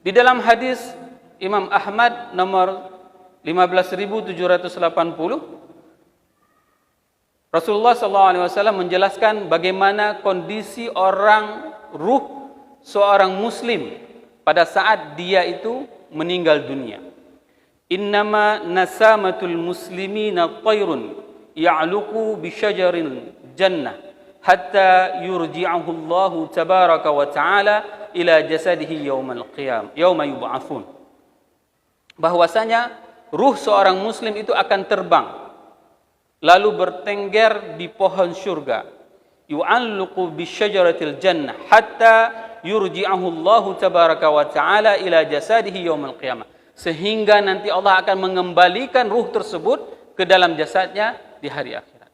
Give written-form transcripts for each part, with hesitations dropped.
Di dalam hadis Imam Ahmad nomor 15.780, Rasulullah SAW menjelaskan bagaimana kondisi ruh seorang muslim pada saat dia itu meninggal dunia. Innama nasamatul muslimina tayrun ya'luqu bi syajaril jannah hatta yurji'ahu Allah tabaraka wa ta'ala ila jasadihi yauma yub'atsun. Bahwasanya ruh seorang muslim itu akan terbang lalu bertengger di pohon surga. Yu'alluqu bi syajaratil jannah hatta yurji'ahu Allah tabaraka wa ta'ala ila jasadihi yaumil qiyamah. Sehingga nanti Allah akan mengembalikan ruh tersebut ke dalam jasadnya di hari akhirat.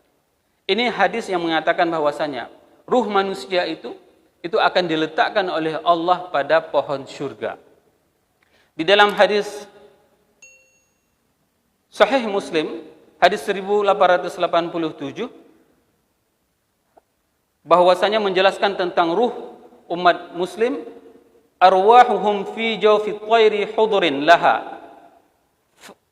Ini hadis yang mengatakan bahwasanya ruh manusia itu akan diletakkan oleh Allah pada pohon surga. Di dalam hadis Sahih Muslim, hadis 1887, bahwasanya menjelaskan tentang ruh umat muslim, arwahuhum fi jawfi tayri hudrin laha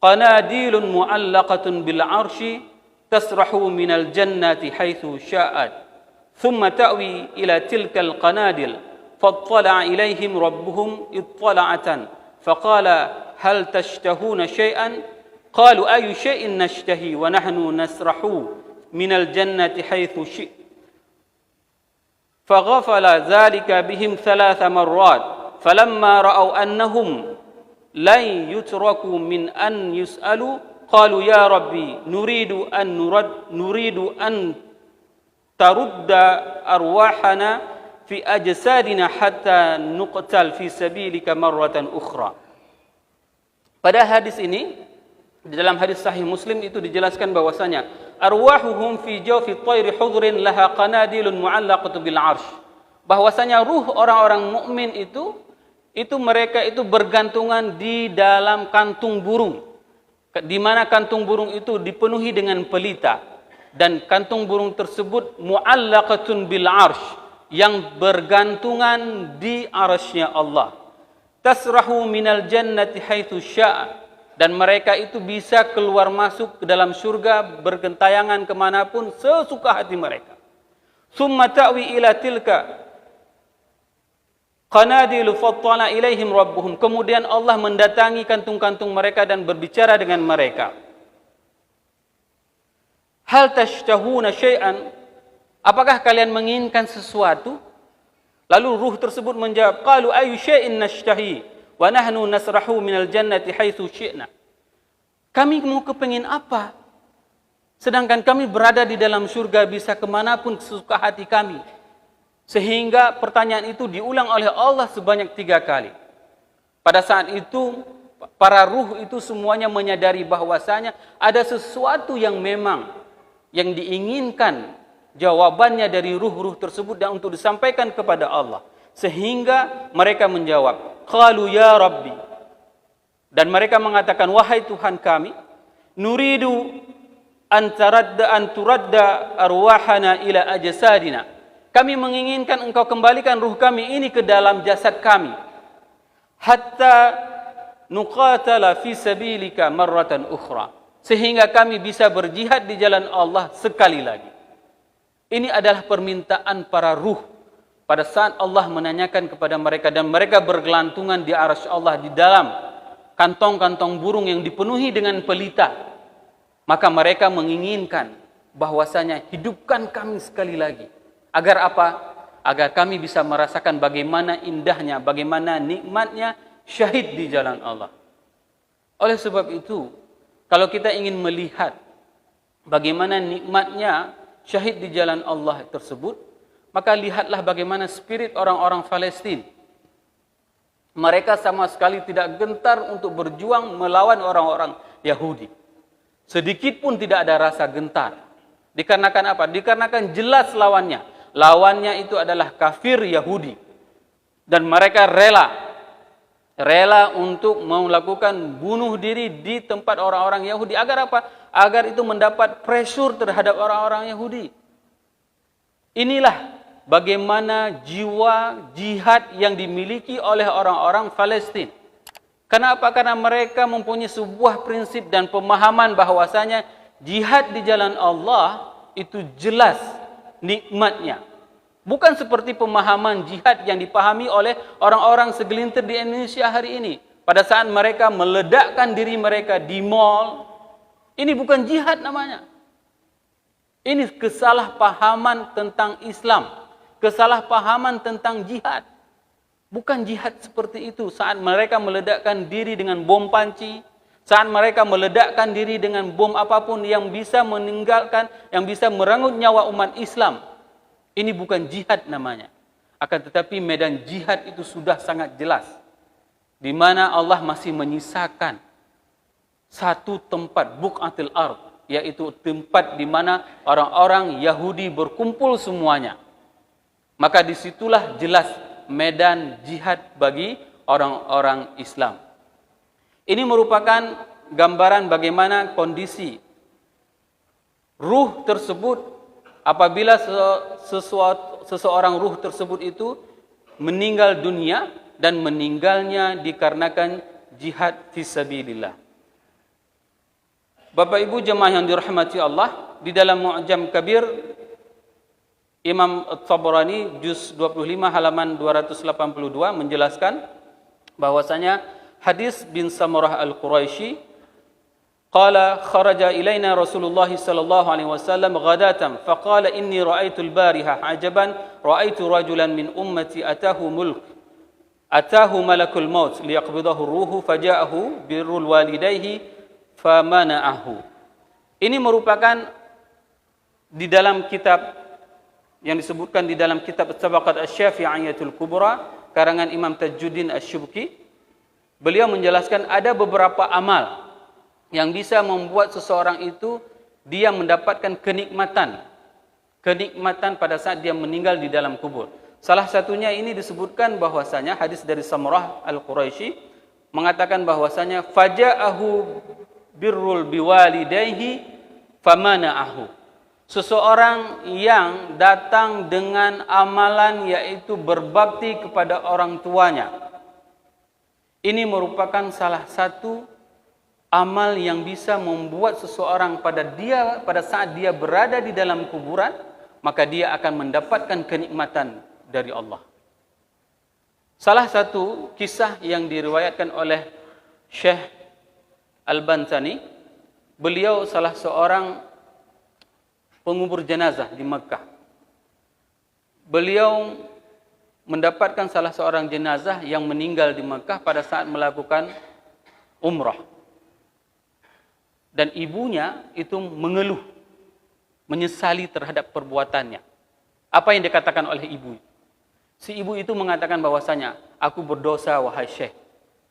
qanadilun mu'allaqatun bil arshi tasrahu minal jannati haitsu sya'at thumma ta'wi ila tilkal qanadil fattala'a ilaihim rabbuhum ittala'atan faqala hal tashtahuna syai'an qalu ayu syai'in nashtahi wa nahnu nasrahu minal jannati haitsu syi'at faghafala dzalika bihim 3 marrat falamma ra'aw annahum la yutraku min an yus'alu qalu ya rabbi nuridu an tarudda arwahana fi ajsadina hatta nuqtal fi sabilika marratan ukhra. Pada hadis ini, di dalam hadis Sahih Muslim itu dijelaskan bahwasanya arwahuhum fi jawfi tayri hudrin laha qanadilun mu'allaqatu bil arsh. Bahwasanya ruh orang-orang mukmin itu mereka itu bergantungan di dalam kantung burung. Di mana kantung burung itu dipenuhi dengan pelita dan kantung burung tersebut mu'allaqatun bil arsh, yang bergantungan di arsy-Nya Allah. Tasrahu minal jannati haitsu syaa, dan mereka itu bisa keluar masuk ke dalam surga bergentayangan kemanapun sesuka hati mereka. Summa ta'wi ila tilka qanadilu fattala ilaihim rabbuhum, kemudian Allah mendatangi kantung-kantung mereka dan berbicara dengan mereka. Hal tashtahuna syai'an, apakah kalian menginginkan sesuatu? Lalu ruh tersebut menjawab, qalu ayu syai'in nashtahi wa nahnu nasrahu minal jannati haitsu syi'na. Kami mau kepengin apa? Sedangkan kami berada di dalam surga bisa kemanapun sesuka hati kami. Sehingga pertanyaan itu diulang oleh Allah sebanyak 3 kali. Pada saat itu, para ruh itu semuanya menyadari bahwasanya ada sesuatu yang memang yang diinginkan jawabannya dari ruh-ruh tersebut dan untuk disampaikan kepada Allah. Sehingga mereka menjawab, qalu ya Rabbi. Dan mereka mengatakan, wahai Tuhan kami, nuridu an turadda arwahana ila ajsadina. Kami menginginkan engkau kembalikan ruh kami ini ke dalam jasad kami. Hatta nuqatala fi sabilika marratan ukhra. Sehingga kami bisa berjihad di jalan Allah sekali lagi. Ini adalah permintaan para ruh pada saat Allah menanyakan kepada mereka, dan mereka bergelantungan di arsy Allah di dalam kantong-kantong burung yang dipenuhi dengan pelita. Maka mereka menginginkan bahwasanya hidupkan kami sekali lagi. Agar apa? Agar kami bisa merasakan bagaimana indahnya, bagaimana nikmatnya syahid di jalan Allah. Oleh sebab itu, kalau kita ingin melihat bagaimana nikmatnya syahid di jalan Allah tersebut, maka lihatlah bagaimana spirit orang-orang Palestina. Mereka sama sekali tidak gentar untuk berjuang melawan orang-orang Yahudi. Sedikit pun tidak ada rasa gentar. Dikarenakan apa? Dikarenakan jelas lawannya. Lawannya itu adalah kafir Yahudi. Dan mereka rela untuk melakukan bunuh diri di tempat orang-orang Yahudi. Agar apa? Agar itu mendapat pressure terhadap orang-orang Yahudi. Inilah bagaimana jiwa jihad yang dimiliki oleh orang-orang Palestin. Kenapa? Karena mereka mempunyai sebuah prinsip dan pemahaman bahwasanya jihad di jalan Allah itu jelas nikmatnya. Bukan seperti pemahaman jihad yang dipahami oleh orang-orang segelintir di Indonesia hari ini. Pada saat mereka meledakkan diri mereka di mall, ini bukan jihad namanya. Ini kesalahpahaman tentang Islam, kesalahpahaman tentang jihad. Bukan jihad seperti itu. Saat mereka meledakkan diri dengan bom panci, saat mereka meledakkan diri dengan bom apapun yang bisa meninggalkan, yang bisa merenggut nyawa umat Islam, ini bukan jihad namanya. Akan tetapi medan jihad itu sudah sangat jelas, di mana Allah masih menyisakan satu tempat, buq'atil ard, yaitu tempat di mana orang-orang Yahudi berkumpul semuanya. Maka disitulah jelas medan jihad bagi orang-orang Islam. Ini merupakan gambaran bagaimana kondisi ruh tersebut apabila seseorang ruh tersebut itu meninggal dunia, dan meninggalnya dikarenakan jihad fisabilillah. Bapak Ibu jemaah yang dirahmati Allah, di dalam Mu'jam Kabir Imam At-Tabarani juz 25 halaman 282 menjelaskan bahwasanya hadis bin Samurah Al-Quraisy qala kharaja ilaina Rasulullah sallallahu alaihi wasallam ghadatan faqala inni ra'aitu al-bariha ajaban ra'aitu rajulan min ummati atahu malakul maut liyaqbidahu ruhu faja'ahu birrul walidayhi famana'ahu. Ini merupakan di dalam kitab yang disebutkan di dalam kitab Tabaqat Asy-Syafi'iyyatul Kubra karangan Imam Tajuddin Asy-Syubki. Beliau menjelaskan ada beberapa amal yang bisa membuat seseorang itu dia mendapatkan kenikmatan pada saat dia meninggal di dalam kubur. Salah satunya ini disebutkan bahwasanya hadis dari Samurah Al-Quraisy mengatakan bahwasanya faja'ahu birrul biwalidayhi famana'ahu. Seseorang yang datang dengan amalan yaitu berbakti kepada orang tuanya. Ini merupakan salah satu amal yang bisa membuat seseorang pada saat dia berada di dalam kuburan, maka dia akan mendapatkan kenikmatan dari Allah. Salah satu kisah yang diriwayatkan oleh Syekh Al-Bantani, beliau salah seorang pengubur jenazah di Mekah. Beliau mendapatkan salah seorang jenazah yang meninggal di Mekah pada saat melakukan umrah. Dan ibunya itu mengeluh, menyesali terhadap perbuatannya. Apa yang dikatakan oleh ibu? Si ibu itu mengatakan bahwasanya, aku berdosa wahai Syekh.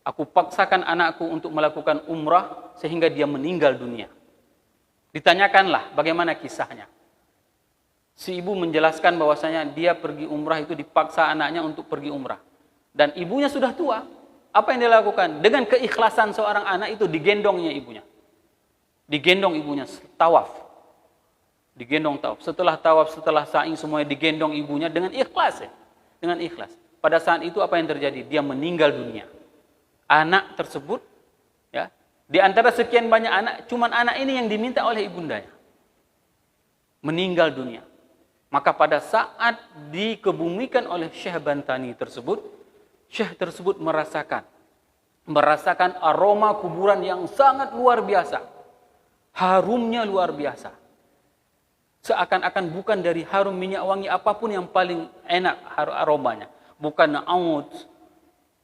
Aku paksakan anakku untuk melakukan umrah sehingga dia meninggal dunia. Ditanyakanlah bagaimana kisahnya. Si ibu menjelaskan bahwasanya dia pergi umrah itu dipaksa anaknya untuk pergi umrah. Dan ibunya sudah tua. Apa yang dia lakukan? Dengan keikhlasan seorang anak itu digendongnya ibunya. Digendong ibunya tawaf. Digendong tawaf. Setelah tawaf, setelah sa'i semuanya digendong ibunya dengan ikhlas ya. Dengan ikhlas. Pada saat itu apa yang terjadi? Dia meninggal dunia. Anak tersebut ya, di antara sekian banyak anak, cuman anak ini yang diminta oleh ibundanya. Meninggal dunia. Maka pada saat dikebumikan oleh Syekh Bantani tersebut, Syekh tersebut merasakan aroma kuburan yang sangat luar biasa. Harumnya luar biasa. Seakan-akan bukan dari harum minyak wangi apapun yang paling enak aromanya. Bukan na'ud,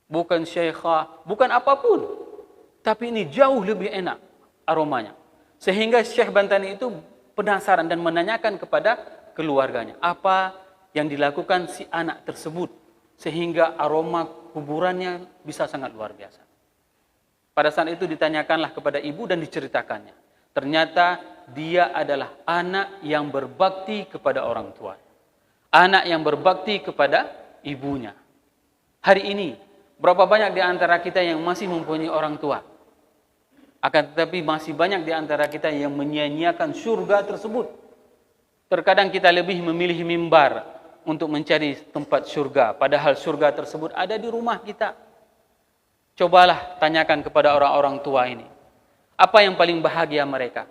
bukan syekhah, bukan apapun. Tapi ini jauh lebih enak aromanya. Sehingga Syekh Bantani itu penasaran dan menanyakan kepada keluarganya. Apa yang dilakukan si anak tersebut. Sehingga aroma kuburannya bisa sangat luar biasa. Pada saat itu ditanyakanlah kepada ibu dan diceritakannya. Ternyata dia adalah anak yang berbakti kepada orang tua. Anak yang berbakti kepada ibunya. Hari ini, berapa banyak di antara kita yang masih mempunyai orang tua? Akan tetapi masih banyak di antara kita yang menyia-nyiakan surga tersebut. Terkadang kita lebih memilih mimbar untuk mencari tempat syurga, padahal syurga tersebut ada di rumah kita. Cobalah tanyakan kepada orang-orang tua ini, apa yang paling bahagia mereka?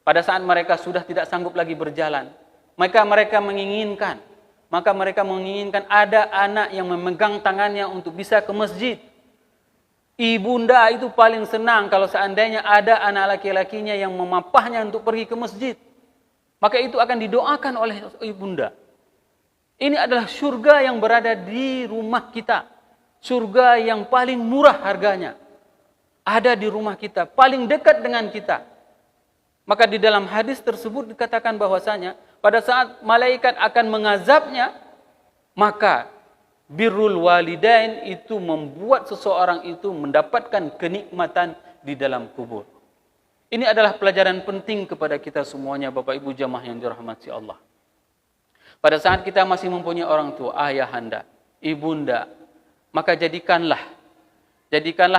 Pada saat mereka sudah tidak sanggup lagi berjalan, maka mereka menginginkan ada anak yang memegang tangannya untuk bisa ke masjid. Ibunda itu paling senang kalau seandainya ada anak laki-lakinya yang memapahnya untuk pergi ke masjid. Maka itu akan didoakan oleh ibunda. Ini adalah surga yang berada di rumah kita. Surga yang paling murah harganya. Ada di rumah kita, paling dekat dengan kita. Maka di dalam hadis tersebut dikatakan bahwasanya pada saat malaikat akan mengazabnya, maka birrul walidain itu membuat seseorang itu mendapatkan kenikmatan di dalam kubur. Ini adalah pelajaran penting kepada kita semuanya, Bapak Ibu jamaah yang dirahmati Allah. Pada saat kita masih mempunyai orang tua, ayahanda, ibunda, maka jadikanlah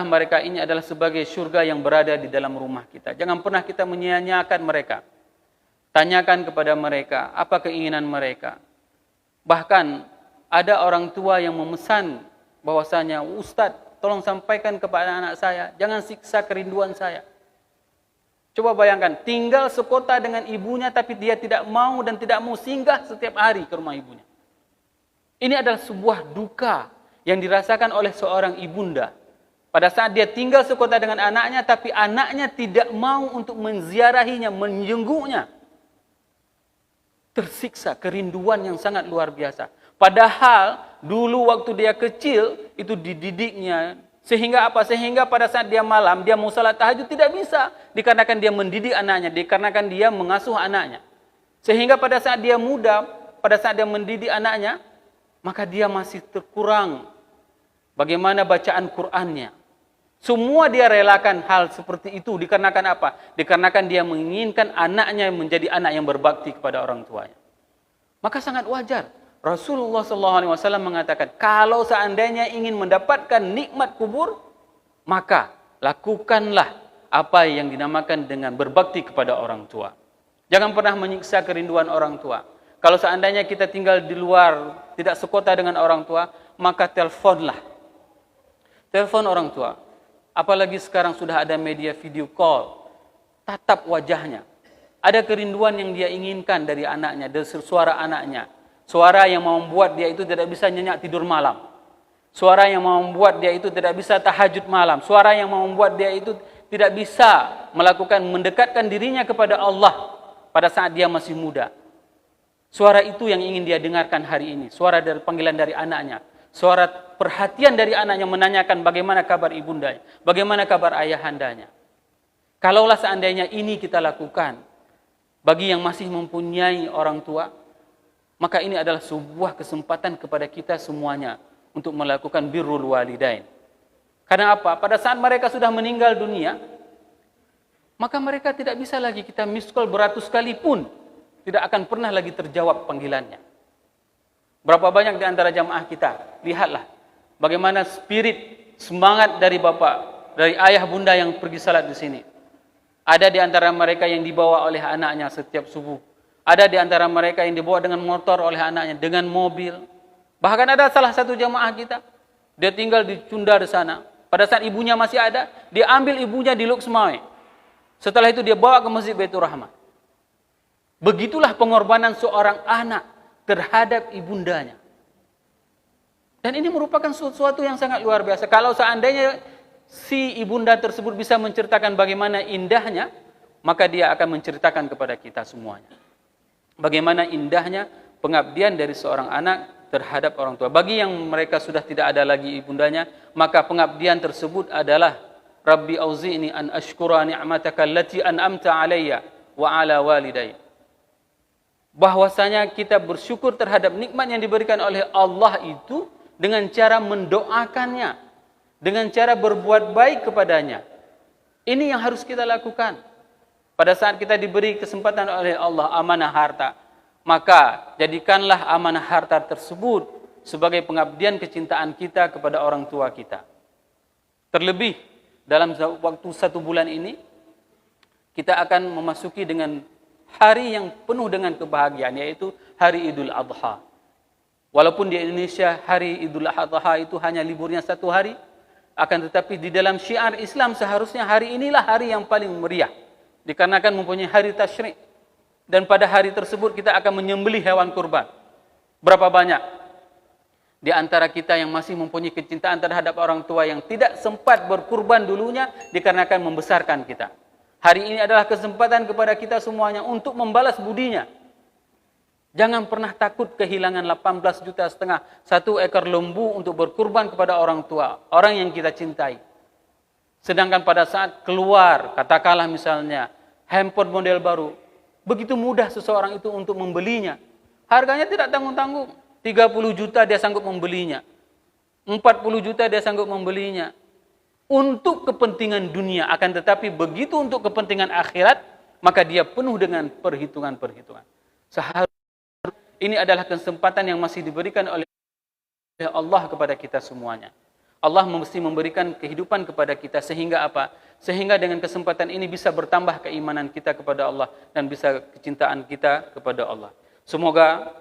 mereka ini adalah sebagai surga yang berada di dalam rumah kita. Jangan pernah kita menyia-nyiakan mereka. Tanyakan kepada mereka apa keinginan mereka. Bahkan ada orang tua yang memesan bahwasanya, Ustaz, tolong sampaikan kepada anak saya, jangan siksa kerinduan saya. Coba bayangkan, tinggal sekota dengan ibunya tapi dia tidak mau dan tidak mau singgah setiap hari ke rumah ibunya. Ini adalah sebuah duka yang dirasakan oleh seorang ibunda. Pada saat dia tinggal sekota dengan anaknya tapi anaknya tidak mau untuk menziarahinya, menjenguknya. Tersiksa, kerinduan yang sangat luar biasa. Padahal dulu waktu dia kecil itu dididiknya. Sehingga apa? Sehingga pada saat dia malam, dia mau salat tahajud tidak bisa. Dikarenakan dia mendidik anaknya, dikarenakan dia mengasuh anaknya. Sehingga pada saat dia muda, pada saat dia mendidik anaknya, maka dia masih terkurang bagaimana bacaan Qur'annya. Semua dia relakan hal seperti itu. Dikarenakan apa? Dikarenakan dia menginginkan anaknya menjadi anak yang berbakti kepada orang tuanya. Maka sangat wajar. Rasulullah SAW mengatakan, kalau seandainya ingin mendapatkan nikmat kubur, maka lakukanlah apa yang dinamakan dengan berbakti kepada orang tua. Jangan pernah menyiksa kerinduan orang tua. Kalau seandainya kita tinggal di luar, tidak sekota dengan orang tua, maka teleponlah. Telepon orang tua. Apalagi sekarang sudah ada media video call. Tatap wajahnya. Ada kerinduan yang dia inginkan dari anaknya, dari suara anaknya. Suara yang membuat dia itu tidak bisa nyenyak tidur malam. Suara yang membuat dia itu tidak bisa tahajud malam. Suara yang membuat dia itu tidak bisa mendekatkan dirinya kepada Allah pada saat dia masih muda. Suara itu yang ingin dia dengarkan hari ini. Suara dari panggilan dari anaknya. Suara perhatian dari anaknya menanyakan bagaimana kabar ibundanya. Bagaimana kabar ayahandanya. Kalaulah seandainya ini kita lakukan bagi yang masih mempunyai orang tua, maka ini adalah sebuah kesempatan kepada kita semuanya untuk melakukan birrul walidain. Karena apa? Pada saat mereka sudah meninggal dunia, maka mereka tidak bisa lagi kita miss call beratus kali pun tidak akan pernah lagi terjawab panggilannya. Berapa banyak di antara jamaah kita, lihatlah bagaimana spirit, semangat dari bapak, dari ayah bunda yang pergi salat di sini. Ada di antara mereka yang dibawa oleh anaknya setiap subuh. Ada di antara mereka yang dibawa dengan motor oleh anaknya, dengan mobil. Bahkan ada salah satu jamaah kita, dia tinggal di Cunda di sana. Pada saat ibunya masih ada, dia ambil ibunya di Luxmawe. Setelah itu dia bawa ke Masjid Baitur Rahmah. Begitulah pengorbanan seorang anak terhadap ibundanya. Dan ini merupakan sesuatu yang sangat luar biasa. Kalau seandainya si ibunda tersebut bisa menceritakan bagaimana indahnya, maka dia akan menceritakan kepada kita semuanya. Bagaimana indahnya pengabdian dari seorang anak terhadap orang tua. Bagi yang mereka sudah tidak ada lagi ibundanya, maka pengabdian tersebut adalah Rabbi auzi'ni an ashkura ni'mataka allati an'amta alayya wa ala walidayya. Bahwasanya kita bersyukur terhadap nikmat yang diberikan oleh Allah itu dengan cara mendoakannya, dengan cara berbuat baik kepadanya. Ini yang harus kita lakukan. Pada saat kita diberi kesempatan oleh Allah amanah harta, maka jadikanlah amanah harta tersebut sebagai pengabdian kecintaan kita kepada orang tua kita. Terlebih dalam waktu 1 bulan ini, kita akan memasuki dengan hari yang penuh dengan kebahagiaan, yaitu hari Idul Adha. Walaupun di Indonesia hari Idul Adha itu hanya liburnya 1 hari, akan tetapi di dalam syiar Islam seharusnya hari inilah hari yang paling meriah. Dikarenakan mempunyai hari tasyrik. Dan pada hari tersebut kita akan menyembelih hewan kurban. Berapa banyak di antara kita yang masih mempunyai kecintaan terhadap orang tua yang tidak sempat berkurban dulunya dikarenakan membesarkan kita. Hari ini adalah kesempatan kepada kita semuanya untuk membalas budinya. Jangan pernah takut kehilangan 18,5 juta, 1 ekor lembu untuk berkurban kepada orang tua, orang yang kita cintai. Sedangkan pada saat keluar, katakanlah misalnya, handphone model baru, begitu mudah seseorang itu untuk membelinya. Harganya tidak tanggung-tanggung. 30 juta dia sanggup membelinya. 40 juta dia sanggup membelinya. Untuk kepentingan dunia, akan tetapi begitu untuk kepentingan akhirat, maka dia penuh dengan perhitungan-perhitungan. Seharusnya ini adalah kesempatan yang masih diberikan oleh Allah kepada kita semuanya. Allah mesti memberikan kehidupan kepada kita sehingga apa? Sehingga dengan kesempatan ini bisa bertambah keimanan kita kepada Allah dan bisa kecintaan kita kepada Allah. Semoga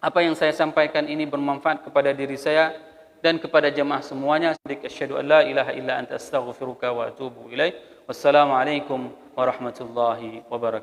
apa yang saya sampaikan ini bermanfaat kepada diri saya dan kepada jemaah semuanya. Asyhadu an la ilaha illa anta astaghfiruka wa atubu ilaik. Wassalamualaikum warahmatullahi wabarakatuh.